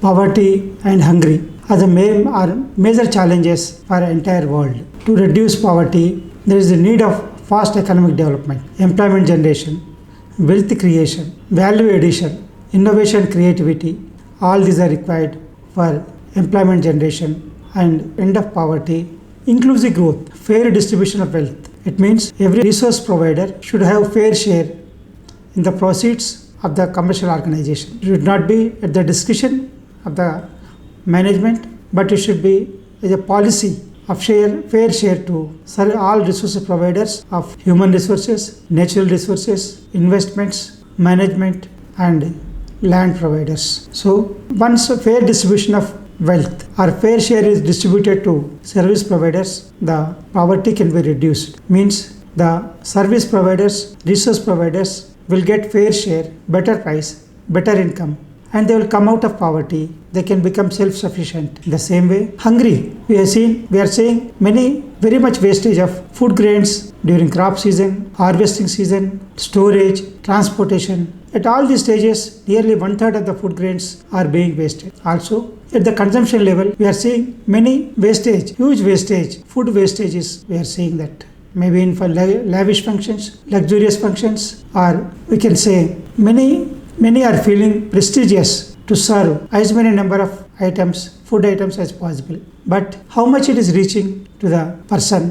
poverty and hunger are are major challenges for the entire world. To reduce poverty, there is a need of fast economic development, employment generation, wealth creation, value addition, innovation, creativity. All these are required for employment generation and end of poverty. Inclusive growth, fair distribution of wealth. It means every resource provider should have fair share in the proceeds of the commercial organization. It should not be at the discretion of the management, but it should be as a policy of fair share to serve all resource providers of human resources, natural resources, investments, management, and land providers. So once a fair distribution of wealth or fair share is distributed to service providers, the poverty can be reduced. Means the service providers, resource providers will get fair share, better price, better income, and they will come out of poverty. They can become self-sufficient. In the same way, hungry. We are seeing many very much wastage of food grains during crop season, harvesting season, storage, transportation. At all these stages, nearly 1/3 of the food grains are being wasted. Also, at the consumption level, we are seeing many wastage, huge wastage, food wastages. We are seeing that maybe in for lavish functions, luxurious functions, or we can say many are feeling prestigious to serve as many number of items, food items as possible. But how much it is reaching to the person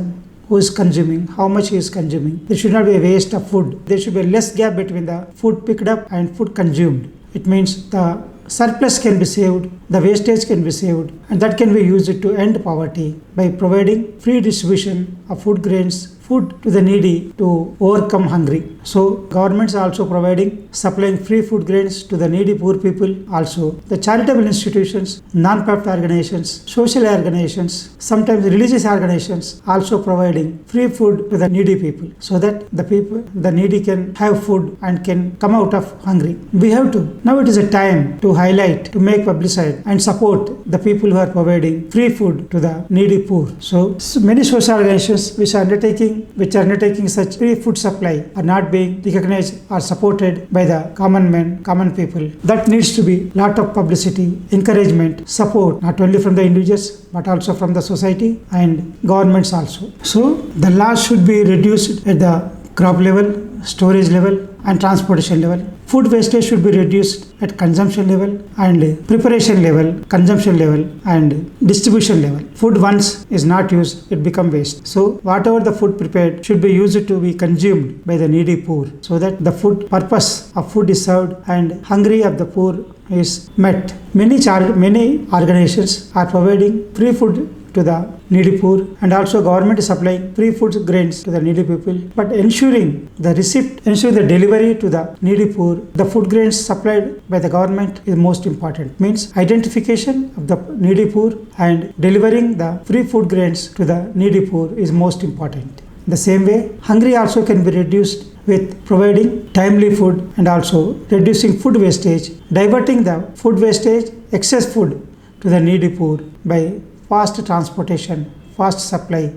who is consuming, how much he is consuming. There should not be a waste of food. There should be less gap between the food picked up and food consumed. It means the surplus can be saved, the wastage can be saved, and that can be used to end poverty by providing free distribution of food grains, food to the needy to overcome hunger. So governments are also supplying free food grains to the needy poor people. Also the charitable institutions, non-profit organizations, social organizations, sometimes religious organizations also providing free food to the needy people, so that the needy can have food and can come out of hungry. We have to, now it is a time to highlight, to make publicity and support the people who are providing free food to the needy poor. So many social organizations which are undertaking such free food supply are not being recognized or supported by the common people. That needs to be lot of publicity, encouragement, support, not only from the individuals but also from the society and governments also. So the loss should be reduced at the crop level, storage level, and transportation level. Food wastage should be reduced at consumption level and preparation level, consumption level, and distribution level. Food once is not used, it becomes waste. So whatever the food prepared should be used to be consumed by the needy poor, so that the food purpose of food is served and hungry of the poor is met. Many organizations are providing free food to the needy poor, and also government is supplying free food grains to the needy people, but ensuring the delivery to the needy poor, the food grains supplied by the government is most important. Means identification of the needy poor and delivering the free food grains to the needy poor is most important. The same way, hunger also can be reduced with providing timely food and also reducing food wastage, diverting the food wastage, excess food to the needy poor by fast transportation, fast supply,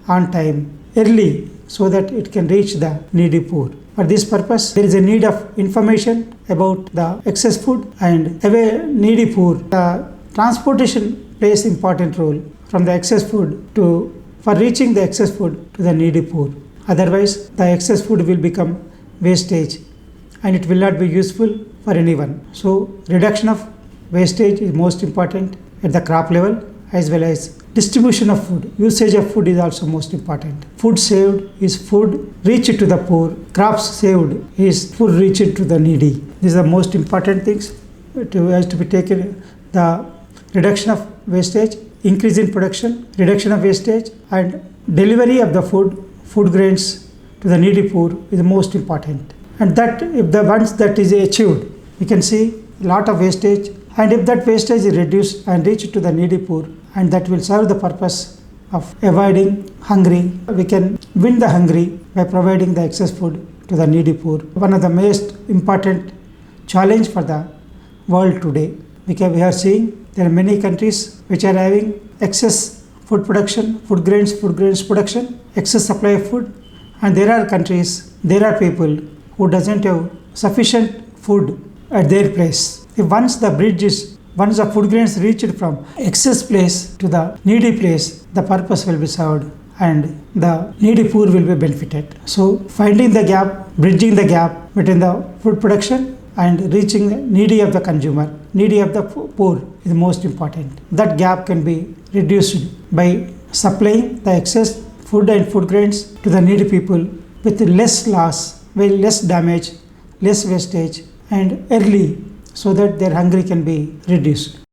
on time, early, so that it can reach the needy poor. For this purpose, there is a need of information about the excess food and needy poor. The transportation plays important role from the excess food for reaching the excess food to the needy poor. Otherwise, the excess food will become wastage and it will not be useful for anyone. So, reduction of wastage is most important at the crop level, as well as distribution of food. Usage of food is also most important. Food saved is food reached to the poor. Crops saved is food reached to the needy. These are the most important things to be taken. The reduction of wastage, increase in production, reduction of wastage, and delivery of the food grains to the needy poor is the most important. And that once that is achieved, we can see a lot of wastage. And if that wastage is reduced and reached to the needy poor, and that will serve the purpose of avoiding hungry, we can win the hungry by providing the excess food to the needy poor. One of the most important challenge for the world today, because we are seeing there are many countries which are having excess food production, food grains production, excess supply of food, and there are people who doesn't have sufficient food at their place. If once the bridge is Once the food grains reached from excess place to the needy place, the purpose will be served and the needy poor will be benefited. So finding the gap, bridging the gap between the food production and reaching the needy of the consumer, needy of the poor is most important. That gap can be reduced by supplying the excess food and food grains to the needy people with less loss, with less damage, less wastage and early, so that their hunger can be reduced.